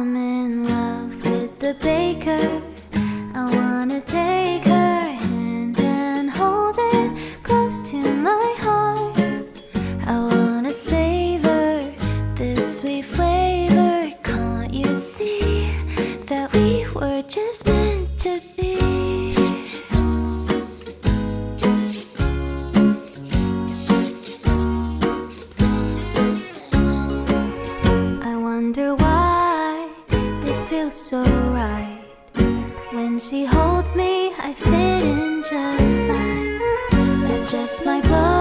I'm in love with the baker. I wanna take her hand and hold it close to my heart. I wanna savor this sweet flavor. Can't you see that we were just meant to be? I wonder why this feels so right. When she holds me, I fit in just fine. Adjust my bow